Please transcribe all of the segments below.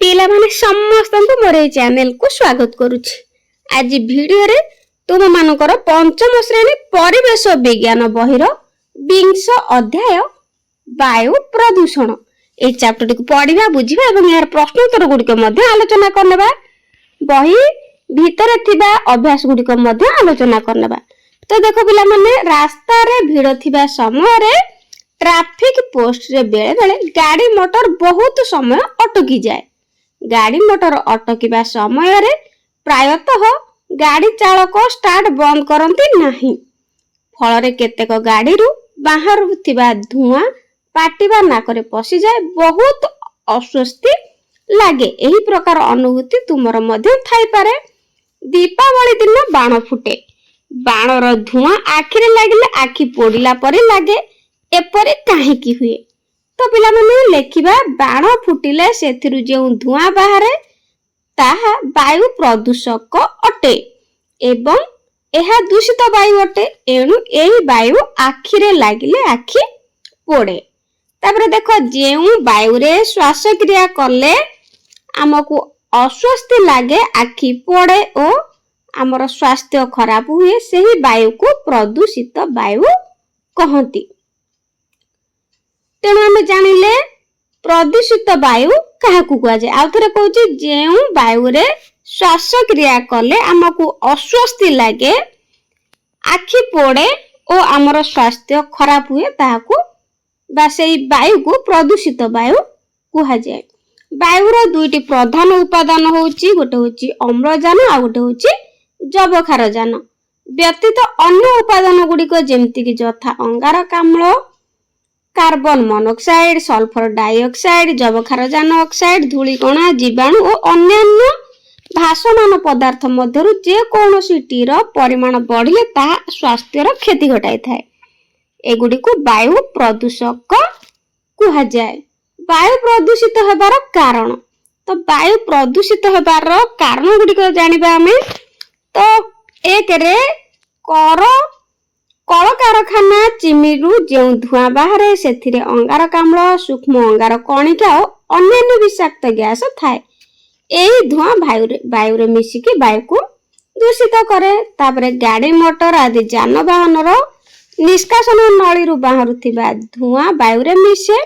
पिला माने समस्त मोर चैनल को स्वागत करुछि। आज वीडियो रे तुम मानकर पंचम श्रेणी परिवेश विज्ञान बहिर 20 अध्याय वायु प्रदूषण ए चैप्टर को पढ़िबा बुझिबा एवं यार प्रश्न उत्तर गुडिक मध्ये आलोचना करनेबा। बही भीतर थिबा अभ्यास गुडिक मध्ये आलोचना करनेबा। तो देखो पिला माने रास्ता रे भीड़ थिबा समय रे ट्रैफिक पोस्ट रे बेले बेले गाड़ी मोटर बहुत समय अटकी जाए। गाड़ी मोटर अटकिबा समय रे प्रायतः गाड़ी चालक स्टार्ट बंद करती नहीं। फल रे केतेक गाड़ी रु बाहर थिबा धुआं पाटिबा नाकरे पसी जाए, बहुत अस्वस्थी लागे। एही प्रकार अनुभूति तुमर मध्ये थाई पारे। दीपावली दिन बाण फुटे, बाणर धुआं आखिरे लागिले आखि पोडिला परि लागे। एपरि काहेकि हुए? तो पिला माने लेखिबा बाण फुटिले सेथिरु जेउ धुआं बाहरे ताहा वायु प्रदूषक अटे एवं एहा दूषित वायु अटे। एणु एही वायु आखिरे लागिले आखि पोड़े। तापर देखो जेउ वायु रे श्वास क्रिया करले हमकु अस्वस्थ लागे, आखि पोड़े ओ हमर स्वास्थ्य खराब हुए, सेही वायु को प्रदूषित वायु कहंती। तेणु आमे जानिले प्रदूषित वायु काहाकु कुआ जाय। आ थरे कहूची जेउ वायु रे श्वास क्रिया करले हमकु अस्वस्थ लागे, आखि पोड़े ओ हमर स्वास्थ्य खराब हुए, ताहाकु बा सेही वायु को प्रदूषित वायु कुआ जाय। वायुर दुईटी प्रधान उपादान होउची, गोटे होउची अम्लजान आ गोटे होउची जबखारजान। व्यतीत अन्य उपादान गुडिक जेमति कि यथा अंगारकाम्ल, कार्बन मोनोक्साइड, सल्फर डाइऑक्साइड, जबखारजान ऑक्साइड, धूलिकणा, जीवाणु और अन्यान्य भासमान पदार्थ मध्यरु जे कोनोसी टीर परिमाण बढ़िले ता स्वास्थ्यर क्षति घटाई थाए। एगुडी को वायु प्रदूषक कुहा जाए। वायु प्रदूषित हेबार कारण, तो वायु प्रदूषित हेबार कारण गुडी को जानिबा हमें। तो एक रे कल कारखाना चिमिरु जो धुआं बाहरे सेथिरे अंगारकाम्ल, सूक्ष्म अंगार कणिका और अन्य विषाक्त गैस थाए। एही धुआं वायु रे मिसिकी वायु को दूषित करे। तापरे गाड़ी मोटर आदि जानवाहन रो निष्कासन नली रु बाहरुथिबा धुआं वायु रे मिसे।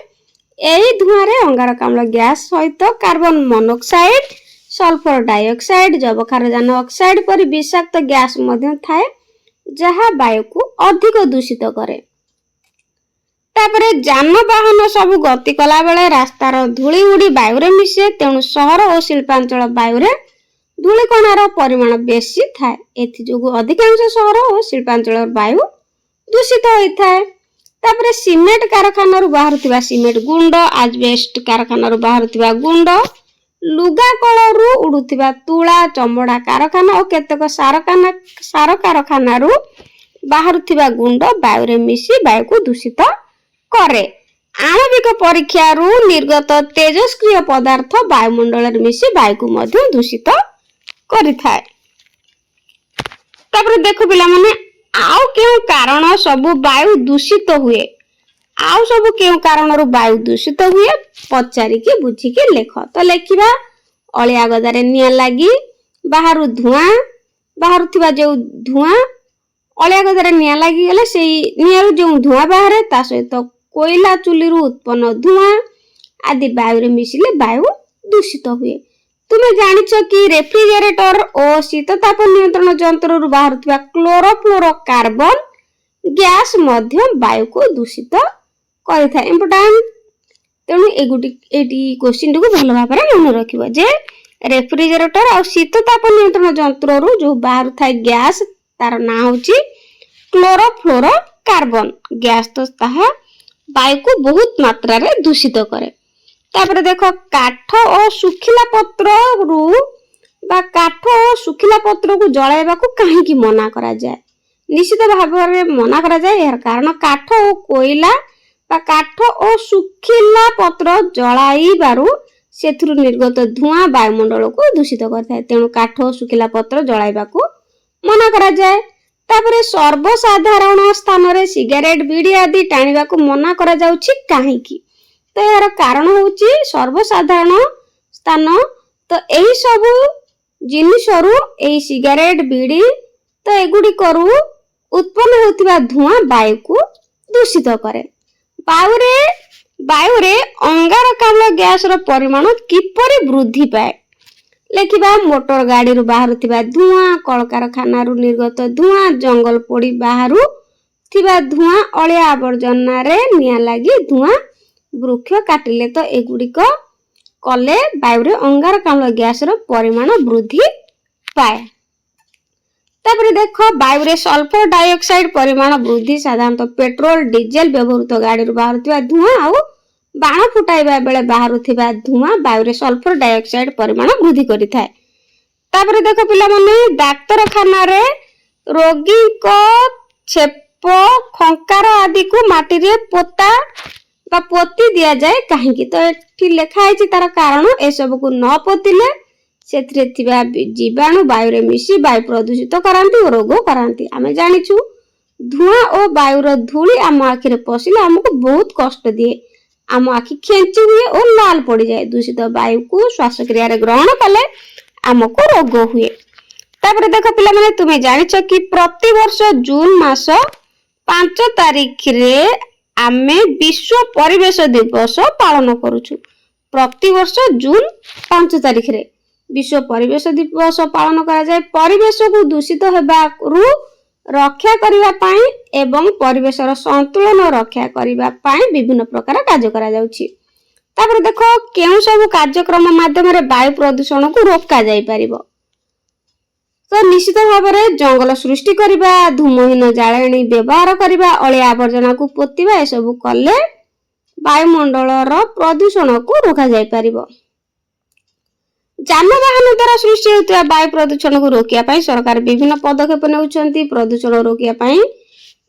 एही धुआं रे अंगारकाम्ल गैस सहित कार्बन मोनोक्साइड, सल्फर डाइऑक्साइड, जबखारजान ऑक्साइड परि विषाक्त गैस मध्य थाए, जहा वायु को अधिक दूषित करे। तापरे जानवाहन सब गति कला बेले रास्तार धूली उड़ी वायु रे मिसे। तेणु सहर और शिल्पांचल वायु रे धूलिकणार परिमाण बेसी थाए। एथि जोगु अधिकांश सहर और शिल्पांचल वायु दूषित होई थाए। तापरे सीमेंट कारखाना रु बाहरुथिबा सीमेंट गुंड, आजबेस्ट कारखाना रु बाहरुथिबा गुंड, लुगा कलरु उड़ुथिबा तुला, चमड़ा कारखाना और केतक सार कारखाना रु बाहरुथिबा गुंड वायु रे मिसी वायु को दूषित करे। आणविक परीक्षा रु निर्गत तेजस्क्रिय पदार्थ वायुमंडल रे मिसी वायु को मध्य दूषित करिथाए। तापर देखो पिला माने आउ केउ कारण सब वायु दूषित हुए, आउ सब केउ कारण रु वायु दूषित हुए पचारि के बुझी के लेख। तो लेखिबा अलिया गदारे निया लागी बाहरु धुआं, बाहरु थिबा जो धुआं अलिया गदारे निया लागी गले सेही नियारु जो धुआं बाहरे ता सहित कोयला चुली रु उत्पन्न धुआं आदि वायु रे मिसिले वायु दूषित हुए। तुमे जानिछो कि रेफ्रिजरेटर और शीतताप नियंत्रण यंत्र रु बाहरु थिबा क्लोरोफ्लोरोकार्बन गैस मध्य वायु को दूषित करिथा। इंपोर्टेंट। तेणु एटी क्वेश्चन को भल भाव मन रखिबो जे रेफ्रिजरेटर और शीतताप नियंत्रण यंत्र रु जो बाहर थाए गैस तार ना होची क्लोरोफ्लोरोकार्बन गैस। तो ताहा वायु को बहुत मात्रा रे दूषित करे। तापर देखो काठ और सुखिला पत्र रु बा काठ और सुखिला पत्र को जळाइबा को काहे की मना करा जाय? निश्चित भाव रे मना करा जाय। यार कारण काठ और कोयला बा काठ और सुखिला पत्र जळाइबारु सेथुरु निर्गत धुआं वायुमंडल को दूषित करथाय। तेणु काठ और सुखिला पत्र जळाइबा को मना करा जाय। तापरे सर्वसाधारण स्थान रे सिगारेट, बीड़ी आदि टाणिबा को मना करा जाउछि काहे की? तो यार कारण होउछि सर्वसाधारण ସ୍ଥାନ। ତ ଏହି ସବୁ ଜିନିଷରୁ ଏହି ସିଗାରେଟ ବିଡ଼ି ତ ଏଗୁଡ଼ିକରୁ ଉତ୍ପନ୍ନ ହେଉଥିବା ଧୂଆଁ ବାୟୁକୁ ଦୂଷିତ କରେ। ବାୟୁରେ ଅଙ୍ଗାରକାମ୍ଳ ଗ୍ୟାସର ପରିମାଣ କିପରି ବୃଦ୍ଧି ପାଏ? ଲେଖିବା ମୋଟର ଗାଡ଼ିରୁ ବାହାରୁଥିବା ଧୂଆଁ, କଳକାରଖାନାରୁ ନିର୍ଗତ ଧୂଆଁ, ଜଙ୍ଗଲ ପୋଡ଼ି ବାହାରୁ ଥିବା ଧୂଆଁ, ଅଳିଆ ଆବର୍ଜନାରେ ନିଆଁ ଲାଗି ଧୂଆଁ, ବୃକ୍ଷ କାଟିଲେ ତ ଏଗୁଡ଼ିକ କଲେ ବାୟୁରେ ଅଙ୍ଗାରକାମ୍ଳ ଗ୍ୟାସର ପରିମାଣ ବୃଦ୍ଧି ପାଏ। ତାପରେ ଦେଖ ବାୟୁରେ ସଲଫର ଡାଇଅକ୍ସାଇଡ ପରିମାଣ ବୃଦ୍ଧି ସାଧାରଣତଃ ପେଟ୍ରୋଲ ଡିଜେଲ ବ୍ୟବହୃତ ଗାଡ଼ିରୁ ବାହାରୁଥିବା ଧୂଆଁ ଆଉ ବାଣ ଫୁଟାଇବା ବେଳେ ବାହାରୁଥିବା ଧୂଆଁ ବାୟୁରେ ସଲଫର ଡାଇଅକ୍ସାଇଡ ପରିମାଣ ବୃଦ୍ଧି କରିଥାଏ। ତାପରେ ଦେଖ ପିଲାମାନେ ଡାକ୍ତରଖାନାରେ ରୋଗୀଙ୍କ ଛେପ, ଖଙ୍କାର ଆଦିକୁ ମାଟିରେ ପୋତା ବା ପୋତି ଦିଆଯାଏ କାହିଁକି? ତ ଏଠି ଲେଖା ହେଇଛି ତାର କାରଣ। ଏସବୁକୁ ନ ପୋତିଲେ ସେଥିରେ ଥିବା ଜୀବାଣୁ ବାୟୁରେ ମିଶି ବାୟୁ ପ୍ରଦୂଷିତ କରାନ୍ତି ଓ ରୋଗ କରାନ୍ତି। ଆମେ ଜାଣିଛୁ ଧୂଆଁ ଓ ବାୟୁର ଧୂଳି ଆମ ଆଖିରେ ପଶିଲେ ଆମକୁ ବହୁତ କଷ୍ଟ ଦିଏ। ଆମ ଆଖି ଖେଞ୍ଚି ହୁଏ ଓ ଲାଲ ପଡ଼ିଯାଏ। ଦୂଷିତ ବାୟୁକୁ ଶ୍ୱାସକ୍ରିୟାରେ ଗ୍ରହଣ କଲେ ଆମକୁ ରୋଗ ହୁଏ। ତାପରେ ଦେଖ ପିଲାମାନେ ତୁମେ ଜାଣିଛ କି ପ୍ରତିବର୍ଷ ଜୁନ ମାସ 5 ତାରିଖରେ ଆମେ ବିଶ୍ୱ ପରିବେଶ ଦିବସ ପାଳନ କରୁଛୁ। ପ୍ରତିବର୍ଷ ଜୁନ 5 ତାରିଖରେ ବିଶ୍ୱ ପରିବେଶ ଦିବସ ପାଳନ କରାଯାଏ। ପରିବେଶକୁ ଦୂଷିତ ହେବାରୁ ରକ୍ଷା କରିବା ପାଇଁ ଏବଂ ପରିବେଶର ସନ୍ତୁଳନ ରକ୍ଷା କରିବା ପାଇଁ ବିଭିନ୍ନ ପ୍ରକାର କାର୍ଯ୍ୟ କରାଯାଉଛି। ତାପରେ ଦେଖ କେଉଁ ସବୁ କାର୍ଯ୍ୟକ୍ରମ ମାଧ୍ୟମରେ ବାୟୁ ପ୍ରଦୂଷଣକୁ ରୋକା ଯାଇପାରିବ? ତ ନିଶ୍ଚିତ ଭାବରେ ଜଙ୍ଗଲ ସୃଷ୍ଟି କରିବା, ଧୂମହୀନ ଜାଳେଣୀ ବ୍ୟବହାର କରିବା, ଅଳିଆ ଆବର୍ଜନାକୁ ପୋତିବା, ଏସବୁ କଲେ ବାୟୁମଣ୍ଡଳର ପ୍ରଦୂଷଣକୁ ରୋକାଯାଇପାରିବ। ଯାନବାହନ ଦ୍ୱାରା ସୃଷ୍ଟି ହେଉଥିବା ବାୟୁ ପ୍ରଦୂଷଣକୁ ରୋକିବା ପାଇଁ ସରକାର ବିଭିନ୍ନ ପଦକ୍ଷେପ ନେଉଛନ୍ତି। ପ୍ରଦୂଷଣ ରୋକିବା ପାଇଁ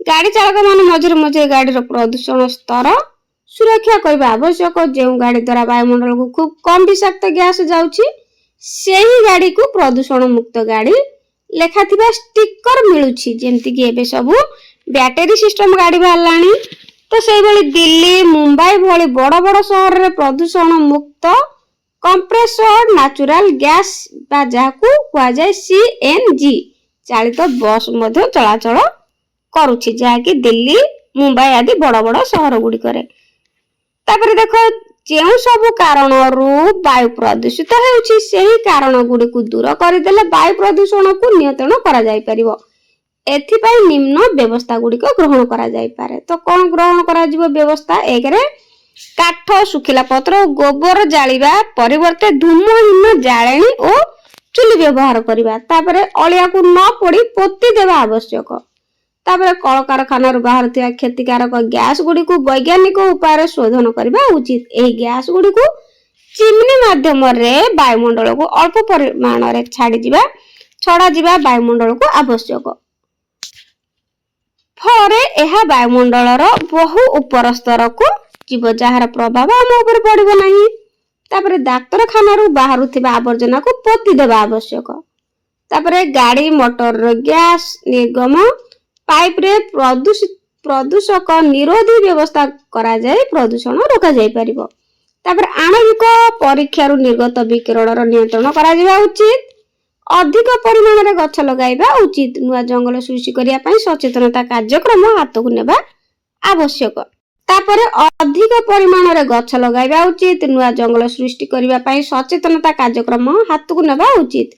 ଗାଡ଼ି ଚାଳକମାନେ ମଝିରେ ମଝିରେ ଗାଡ଼ିର ପ୍ରଦୂଷଣ ସ୍ତର ସୁରକ୍ଷା କରିବା ଆବଶ୍ୟକ। ଯେଉଁ ଗାଡ଼ି ଦ୍ୱାରା ବାୟୁମଣ୍ଡଳକୁ ଖୁବ୍ କମ୍ ବିଷାକ୍ତ ଗ୍ୟାସ ଯାଉଛି ସେହି ଗାଡ଼ିକୁ ପ୍ରଦୂଷଣ ମୁକ୍ତ ଗାଡ଼ି ଲେଖାଥିବା ଷ୍ଟିକର ମିଳୁଛି। ଯେମିତିକି ଏବେ ସବୁ ବ୍ୟାଟେରୀ ସିଷ୍ଟମ ଗାଡ଼ି ବାହାରିଲାଣି। ତ ସେଇଭଳି ଦିଲ୍ଲୀ, ମୁମ୍ବାଇ ଭଳି ବଡ଼ ବଡ଼ ସହରରେ ପ୍ରଦୂଷଣ ମୁକ୍ତ କମ୍ପ୍ରେସର୍ଡ ନ୍ୟାଚୁରାଲ ଗ୍ୟାସ ବା ଯାହାକୁ କୁହାଯାଏ CNG ଚାଳିତ ବସ୍ ମଧ୍ୟ ଚଳାଚଳ କରୁଛି, ଯାହାକି ଦିଲ୍ଲୀ, ମୁମ୍ବାଇ ଆଦି ବଡ଼ ବଡ଼ ସହର ଗୁଡ଼ିକରେ। ତାପରେ ଦେଖ ଯେଉଁ ସବୁ କାରଣରୁ ବାୟୁ ପ୍ରଦୂଷିତ ହେଉଛି ସେହି କାରଣ ଗୁଡ଼ିକୁ ଦୂର କରିଦେଲେ ବାୟୁ ପ୍ରଦୂଷଣକୁ ନିୟନ୍ତ୍ରଣ କରାଯାଇପାରିବ। ଏଥିପାଇଁ ନିମ୍ନ ବ୍ୟବସ୍ଥା ଗୁଡ଼ିକ ଗ୍ରହଣ କରାଯାଇପାରେ। ତ କ'ଣ ଗ୍ରହଣ କରାଯିବ ବ୍ୟବସ୍ଥା? 1ରେ କାଠ, ଶୁଖିଲା ପତ୍ର ଓ ଗୋବର ଜାଳିବା ପରିବର୍ତ୍ତେ ଧୂମହୀନ ଜାଳେଣୀ ଓ ଚୁଲି ବ୍ୟବହାର କରିବା। ତାପରେ ଅଳିଆକୁ ନ ପୋଡ଼ି ପୋତି ଦେବା ଆବଶ୍ୟକ। ତାପରେ କଳକାରଖାନାରୁ ବାହାରୁଥିବା କ୍ଷତିକାରକ ଗ୍ୟାସ ଗୁଡ଼ିକୁ ବୈଜ୍ଞାନିକ ଉପାୟରେ ଶୋଧନ କରିବା ଉଚିତ। ଏହି ଗ୍ୟାସ ଗୁଡ଼ିକୁ ଚିମ୍ନି ମାଧ୍ୟମରେ ବାୟୁମଣ୍ଡଳକୁ ଅଳ୍ପ ପରିମାଣରେ ଛଡ଼ାଯିବା ବାୟୁମଣ୍ଡଳକୁ ଆବଶ୍ୟକ। ଫଳରେ ଏହା ବାୟୁମଣ୍ଡଳର ବହୁ ଉପର ସ୍ତରକୁ ଯିବ, ଯାହାର ପ୍ରଭାବ ଆମ ଉପରେ ପଡ଼ିବ ନାହିଁ। ତାପରେ ଡାକ୍ତରଖାନାରୁ ବାହାରୁଥିବା ଆବର୍ଜନାକୁ ପୋତି ଦେବା ଆବଶ୍ୟକ। ତାପରେ ଗାଡ଼ି ମଟରର ଗ୍ୟାସ ନିର୍ଗମ ପାଇପରେ ପ୍ରଦୂଷକ ନିରୋଧୀ ବ୍ୟବସ୍ଥା କରାଯାଇ ପ୍ରଦୂଷଣ ରୋକାଯାଇପାରିବ। ତାପରେ ଆଣବିକ ପରୀକ୍ଷାରୁ ନିର୍ଗତ ବିକିରଣର ନିୟନ୍ତ୍ରଣ କରାଯିବା ଉଚିତ। ଅଧିକ ପରିମାଣରେ ଗଛ ଲଗାଇବା ଉଚିତ। ନୂଆ ଜଙ୍ଗଲ ସୃଷ୍ଟି କରିବା ପାଇଁ ସଚେତନତା କାର୍ଯ୍ୟକ୍ରମ ହାତକୁ ନେବା ଆବଶ୍ୟକ। ତାପରେ ଅଧିକ ପରିମାଣରେ ଗଛ ଲଗାଇବା ଉଚିତ। ନୂଆ ଜଙ୍ଗଲ ସୃଷ୍ଟି କରିବା ପାଇଁ ସଚେତନତା କାର୍ଯ୍ୟକ୍ରମ ହାତକୁ ନେବା ଉଚିତ।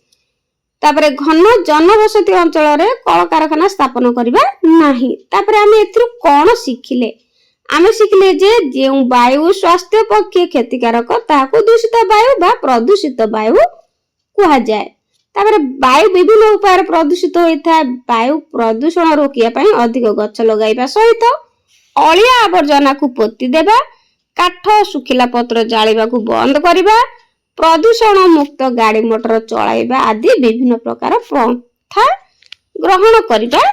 ତାପରେ ଘନ ଜନବସତି ଅଞ୍ଚଳରେ କଳକାରଖାନା ସ୍ଥାପନ କରିବା ନାହିଁ। ତାପରେ ଆମେ ଏଥିରୁ କ'ଣ ଶିଖିଲେ? ଆମେ ଶିଖିଲେ ଯେ ଯେଉଁ ବାୟୁ ସ୍ୱାସ୍ଥ୍ୟ ପକ୍ଷେ କ୍ଷତିକାରକ ତାହାକୁ ଦୂଷିତ ବାୟୁ ବା ପ୍ରଦୂଷିତ ବାୟୁ କୁହାଯାଏ। ତାପରେ ବାୟୁ ବିଭିନ୍ନ ଉପାୟରେ ପ୍ରଦୂଷିତ ହୋଇଥାଏ। ବାୟୁ ପ୍ରଦୂଷଣ ରୋକିବା ପାଇଁ ଅଧିକ ଗଛ ଲଗାଇବା ସହିତ ଅଳିଆ ଆବର୍ଜନାକୁ ପୋତି ଦେବା, କାଠ, ଶୁଖିଲା ପତ୍ର ଜାଳିବାକୁ ବନ୍ଦ କରିବା, ପ୍ରଦୂଷଣ ମୁକ୍ତ ଗାଡ଼ି ମଟର ଚଳାଇବା ଆଦି ବିଭିନ୍ନ ପ୍ରକାର ପନ୍ଥା ଗ୍ରହଣ କରିବା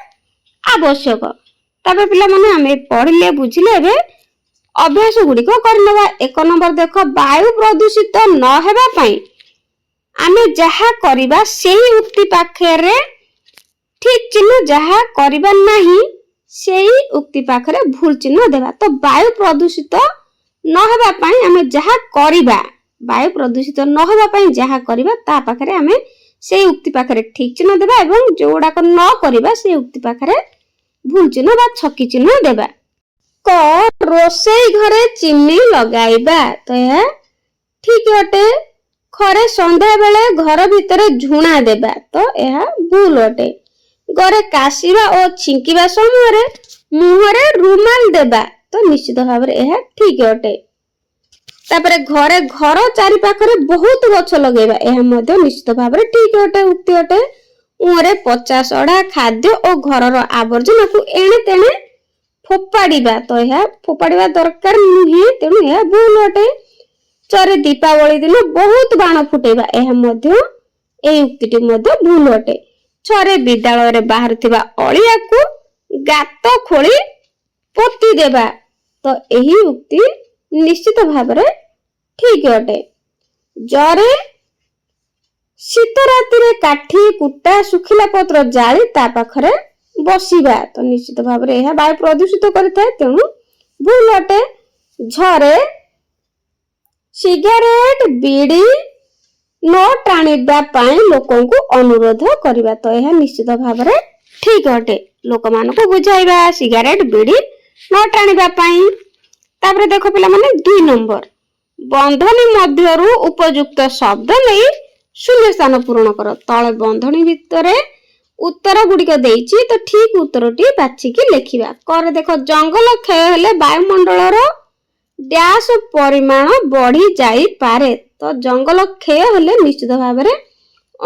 ଆବଶ୍ୟକ। ତାପରେ ପିଲାମାନେ ଆମେ ପଢ଼ିଲେ ବୁଝିଲେ, ଏବେ ଅଭ୍ୟାସ ଗୁଡ଼ିକ କରିନେବା। 1 ନମ୍ବର ଦେଖ ବାୟୁ ପ୍ରଦୂଷିତ ନ ହେବା ପାଇଁ ଆମେ ଯାହା କରିବା ସେହି ଉକ୍ତି ପାଖରେ ଠିକ ଚିହ୍ନ, ଯାହା କରିବା ନାହିଁ ସେହି ଉକ୍ତି ପାଖରେ ଭୁଲ ଚିହ୍ନ ଦେବା। ତ ବାୟୁ ପ୍ରଦୂଷିତ ନ ହେବା ପାଇଁ ଆମେ ଯାହା କରିବା ବାୟୁ ପ୍ରଦୂଷିତ ନ ହେବା ପାଇଁ ଯାହା କରିବା ତା ପାଖରେ ଆମେ ସେଇ ଉକ୍ତି ପାଖରେ ଠିକ ଚିହ୍ନ ଦେବା ଏବଂ ଯୋଉଗୁଡାକ ନ କରିବା ସେଇ ଉକ୍ତି ପାଖରେ ଭୁଲ ଚିହ୍ନ ବା ଛକି ଚିହ୍ନ ଦେବା। କ ରୋଷେଇ ଘରେ ଚିନି ଲଗାଇବା, ତ ଏହା ଠିକ ଅଟେ। ଖରେ ସନ୍ଧ୍ୟା ବେଳେ ଘର ଭିତରେ ଝୁଣା ଦେବା, ତ ଏହା ଭୁଲ ଅଟେ। ଘରେ କାଶିବା ଓ ଛିଙ୍କିବା ସମୟରେ ମୁହଁରେ ରୁମାଲ ଦେବା, ତ ନିଶ୍ଚିତ ଭାବରେ ଏହା ଠିକ ଅଟେ। ତାପରେ ଘରେ ଘର ଚାରି ପାଖରେ ବହୁତ ଗଛ ଲଗେଇବା, ଏହା ମଧ୍ୟ ନିଶ୍ଚିତ ଭାବରେ ଠିକ ଅଟେ, ଉକ୍ତି ଅଟେ। ମୁହଁରେ ପଚା ସଢା ଖାଦ୍ୟ ଓ ଘରର ଆବର୍ଜନାକୁ ଏଣେ ତେଣେ ଫୋପାଡ଼ିବା, ତ ଏହା ଫୋପାଡ଼ିବା ଦରକାର ନୁହେଁ, ତେଣୁ ଏହା ଭୁଲ ଅଟେ। ଚରେ ଦୀପାବଳି ଦିନ ବହୁତ ବାଣ ଫୁଟେଇବା, ଏହା ମଧ୍ୟ ଏହି ଉକ୍ତିଟି ମଧ୍ୟ ଭୁଲ ଅଟେ। ଛରେ ବିଦ୍ୟାଳୟରେ ବାହାରୁଥିବା ଅଳିଆକୁ ଗାତ ଖୋଳି ପୋତି ଦେବା, ତ ଏହି ଉକ୍ତି ନିଶ୍ଚିତ ଭାବରେ ଠିକ ଅଟେ। ଜରେ ଶୀତ ରାତିରେ କାଠି କୁଟା ଶୁଖିଲା ପତ୍ର ଜାଳି ତା ପାଖରେ ବସିବା, ତ ନିଶ୍ଚିତ ଭାବରେ ଏହା ବାୟୁ ପ୍ରଦୂଷିତ କରିଥାଏ, ତେଣୁ ଭୁଲ ଅଟେ। ଝରେ ସିଗାରେଟ ବିଡି ନ ଟାଣିବା ପାଇଁ ଲୋକଙ୍କୁ ଅନୁରୋଧ କରିବା, ତ ଏହା ନିଶ୍ଚିତ ଭାବରେ ଠିକ ଅଟେ। ଲୋକମାନଙ୍କୁ ବୁଝାଇବା ସିଗାରେଟ ବିଡି ନ ଟାଣିବା ପାଇଁ। ତାପରେ ଦେଖ ପିଲାମାନେ 2 ନମ୍ବର, ବନ୍ଧନୀ ମଧ୍ୟରୁ ଉପଯୁକ୍ତ ଶବ୍ଦ ନେଇ ଶୂନ୍ୟ ସ୍ଥାନ ପୂରଣ କର। ତଳେ ବନ୍ଧନୀ ଭିତରେ ଉତ୍ତର ଗୁଡିକ ଦେଇଛି, ତ ଠିକ ଉତ୍ତରଟି ବାଛିକି ଲେଖିବା। କରେ ଦେଖ ଜଙ୍ଗଲ କ୍ଷୟ ହେଲେ ବାୟୁମଣ୍ଡଳର ଡ୍ୟାସ ପରିମାଣ ବଢି ଯାଇପାରେ, ତ ଜଙ୍ଗଲ କ୍ଷୟ ହେଲେ ନିଶ୍ଚିତ ଭାବରେ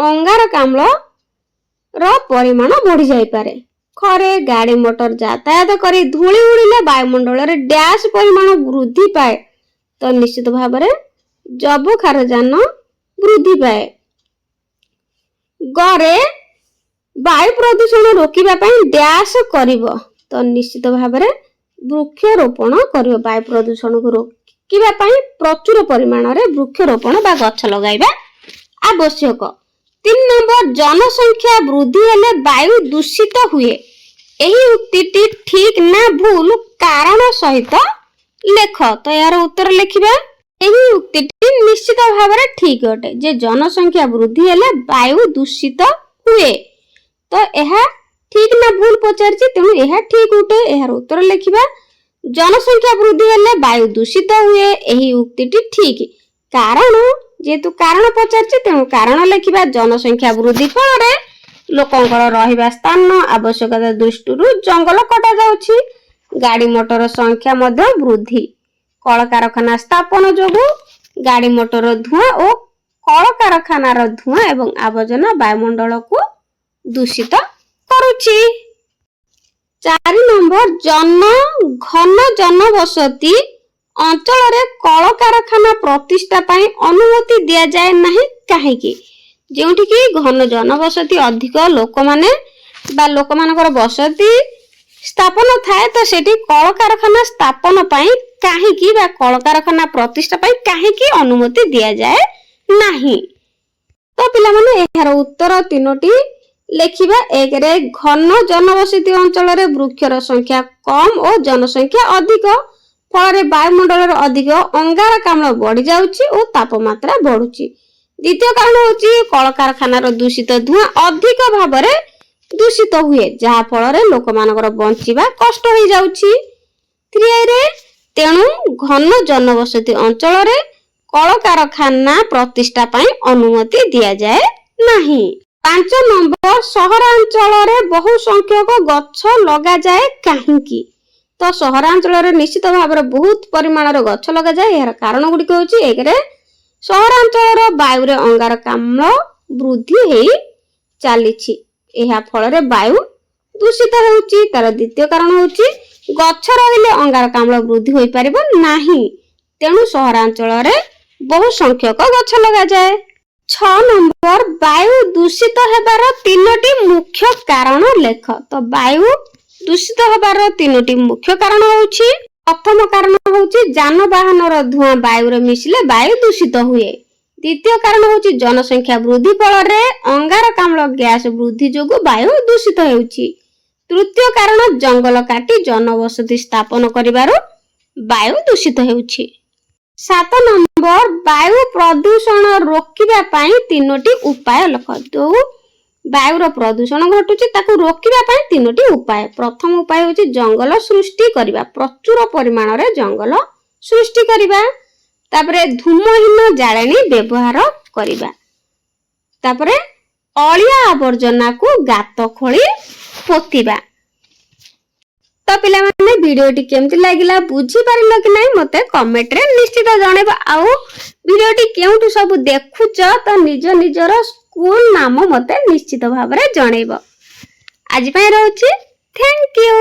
ଅଙ୍ଗାରକାମ୍ଳର ପରିମାଣ ବଢି ଯାଇପାରେ। ଖରେ ଗାଡି ମଟର ଯାତାୟାତ କରି ଧୂଳି ଉଡିଲେ ବାୟୁମଣ୍ଡଳରେ ଡ୍ୟାସ ପରିମାଣ ବୃଦ୍ଧି ପାଏ, ତ ନିଶ୍ଚିତ ଭାବରେ ଯବକ୍ଷାରଜାନ ବୃଦ୍ଧି ପାଏ। ଗରେ ବାୟୁ ପ୍ରଦୂଷଣ ରୋକିବା ପାଇଁ ଡ୍ୟାସ କରିବ, ତ ନିଶ୍ଚିତ ଭାବରେ ବୃକ୍ଷରୋପଣ କରିବ। ବାୟୁ ପ୍ରଦୂଷଣକୁ ରୋକିବା ପାଇଁ ପ୍ରଚୁର ପରିମାଣରେ ବୃକ୍ଷରୋପଣ ବା ଗଛ ଲଗାଇବା ଆବଶ୍ୟକ। 3 ନମ୍ବର, ଜନସଂଖ୍ୟା ବୃଦ୍ଧି ହେଲେ ବାୟୁ ଦୂଷିତ ହୁଏ। ଏହି ଉକ୍ତିଟି ଠିକ ନା ଭୁଲ କାରଣ ସହିତ ଲେଖ, ତ ଏହାର ଉତ୍ତର ଲେଖିବା। ଏହି ଉକ୍ତିଟି ନିଶ୍ଚିତ ଭାବରେ ଠିକ ଅଟେ ଯେ ଜନସଂଖ୍ୟା ବୃଦ୍ଧି ହେଲେ ବାୟୁ ଦୂଷିତ ହୁଏ, ତ ଏହା ଠିକ ନା ଭୁଲ ପଚାରିଛି, ତେଣୁ ଏହା ଠିକ ଅଟେ, ଏହାର ଉତ୍ତର ଲେଖିବା। ଜନସଂଖ୍ୟା ବୃଦ୍ଧି ହେଲେ ବାୟୁ ଦୂଷିତ ହୁଏ, ଏହି ଉକ୍ତିଟି ଠିକ। କାରଣ ଯେହେତୁ କାରଣ ପଚାରିଛି, ତେଣୁ କାରଣ ଲେଖିବା। ଜନସଂଖ୍ୟା ବୃଦ୍ଧି ଫଳରେ ଲୋକଙ୍କର ରହିବା ସ୍ଥାନ ଆବଶ୍ୟକତା ଦୃଷ୍ଟିରୁ ଜଙ୍ଗଲ କଟା ଯାଉଛି। ଗାଡି ମଟର ସଂଖ୍ୟା ମଧ୍ୟ ବୃଦ୍ଧି। କଳକାରଖାନା ସ୍ଥାପନ ଯୋଗୁଁ ଗାଡି ମଟର ଧୂଆଁ ଓ କଳକାରଖାନାର ଧୂଆଁ ଏବଂ ଆବର୍ଜନା ବାୟୁମଣ୍ଡଳକୁ ଦୂଷିତ କରୁଛି। 4 ନମ୍ବର, ଘନ ଜନବସତି ଅଞ୍ଚଳରେ କଳକାରଖାନା ପ୍ରତିଷ୍ଠା ପାଇଁ ଅନୁମତି ଦିଆଯାଏ ନାହିଁ କାହିଁକି? ଯେଉଁଠିକି ଘନ ଜନବସତି ଅଧିକ ଲୋକମାନେ ବା ଲୋକମାନଙ୍କର ବସତି ସ୍ଥାପନ ଥାଏ, ତ ସେଠି କଳକାରଖାନା ସ୍ଥାପନ ପାଇଁ କାହିଁକି ବା କଳକାରଖାନା ପ୍ରତିଷ୍ଠା ପାଇଁ କାହିଁକି ଅନୁମତି ଦିଆଯାଏ ନାହିଁ? ତ ପିଲାମାନେ ଏହାର ଉତ୍ତର 3ଟି ଲେଖିବା। 1ରେ ଘନ ଜନବସତି ଅଞ୍ଚଳରେ ବୃକ୍ଷର ସଂଖ୍ୟା କମ ଓ ଜନସଂଖ୍ୟା ଅଧିକ, ଫଳରେ ବାୟୁମଣ୍ଡଳର ଅଧିକ ଅଙ୍ଗାରକାମ୍ଳ ବଢି ଯାଉଛି ଓ ତାପମାତ୍ରା ବଢୁଛି। ଦ୍ୱିତୀୟ କାରଣ ହେଉଛି କଳକାରଖାନାର ଦୂଷିତ ଧୂଆଁ ଅଧିକ ଭାବରେ ଦୂଷିତ ହୁଏ, ଯାହା ଫଳରେ ଲୋକମାନଙ୍କର ବଞ୍ଚିବା କଷ୍ଟ ହୋଇଯାଉଛି। 3ରେ ତେଣୁ ଘନ ଜନବସତି ଅଞ୍ଚଳରେ କଳକାରଖାନା ପ୍ରତିଷ୍ଠା ପାଇଁ ଅନୁମତି ଦିଆଯାଏ ନାହିଁ। 5 ନମ୍ବର, ସହରାଞ୍ଚଳରେ ବହୁ ସଂଖ୍ୟକ ଗଛ ଲଗାଯାଏ କାହିଁକି? ତ ସହରାଞ୍ଚଳରେ ନିଶ୍ଚିତ ଭାବରେ ବହୁତ ପରିମାଣର ଗଛ ଲଗାଯାଏ। ଏହାର କାରଣ ଗୁଡିକ ହେଉଛି 1ରେ ସହରାଞ୍ଚଳର ବାୟୁରେ ଅଙ୍ଗାରକାମ୍ଳ ବୃଦ୍ଧି ହେଇ ଚାଲିଛି, ଏହା ଫଳରେ ବାୟୁ ଦୂଷିତ ହେଉଛି। ତାର ଦ୍ୱିତୀୟ କାରଣ ହେଉଛି ଗଛ ରହିଲେ ଅଙ୍ଗାରକାମ୍ଳ ବୃଦ୍ଧି ହୋଇପାରିବ ନାହିଁ, ତେଣୁ ସହରାଞ୍ଚଳରେ ବହୁ ସଂଖ୍ୟକ ଗଛ ଲଗାଯାଏ। 6 ନମ୍ବର, ବାୟୁ ଦୂଷିତ ହେବାର 3ଟି ମୁଖ୍ୟ କାରଣ ଲେଖ। ତ ବାୟୁ ଦୂଷିତ ହେବାର 3ଟି ମୁଖ୍ୟ କାରଣ ହେଉଛି, ପ୍ରଥମ କାରଣ ହେଉଛି ଯାନବାହନର ଧୂଆଁ ବାୟୁରେ ମିଶିଲେ ବାୟୁ ଦୂଷିତ ହୁଏ। ଦ୍ୱିତୀୟ କାରଣ ହେଉଛି ଜନସଂଖ୍ୟା ବୃଦ୍ଧି ଫଳରେ ଅଙ୍ଗାରକାମ୍ଳ ଗ୍ୟାସ ବୃଦ୍ଧି ଯୋଗୁଁ ବାୟୁ ଦୂଷିତ ହେଉଛି। ତୃତୀୟ କାରଣ ଜଙ୍ଗଲ କାଟି ଜନବସତି ସ୍ଥାପନ କରିବାରୁ ବାୟୁ ଦୂଷିତ ହେଉଛି। 7 ନମ୍ବର ବାୟୁ ପ୍ରଦୂଷଣ ରୋକିବା ପାଇଁ 3ଟି ଉପାୟ ଲେଖ। ଯୋଉ ବାୟୁର ପ୍ରଦୂଷଣ ଘଟୁଛି ତାକୁ ରୋକିବା ପାଇଁ 3ଟି ଉପାୟ। ପ୍ରଥମ ଉପାୟ ହେଉଛି ଜଙ୍ଗଲ ସୃଷ୍ଟି କରିବା, ପ୍ରଚୁର ପରିମାଣରେ ଜଙ୍ଗଲ ସୃଷ୍ଟି କରିବା। ତାପରେ ଧୂମହୀନ ଜାଳେଣୀ ବ୍ୟବହାର କରିବା। ତାପରେ ଅଳିଆ ଆବର୍ଜନାକୁ ଗାତ ଖୋଳି ପୋତିବା। ତ ପିଲାମାନେ ଭିଡ଼ିଓଟି କେମିତି ଲାଗିଲା ବୁଝିପାରିଲ କି ନାହିଁ ମତେ କମେଣ୍ଟରେ ନିଶ୍ଚିତ ଜଣେଇବ। ଆଉ ଭିଡ଼ିଓଟି କେଉଁଠୁ ସବୁ ଦେଖୁଛ ତ ନିଜ ନିଜର ସ୍କୁଲ ନାମ ମତେ ନିଶ୍ଚିତ ଭାବରେ ଜଣେଇବ। ଆଜି ପାଇଁ ରହୁଛି, ଥ୍ୟାଙ୍କ ୟୁ।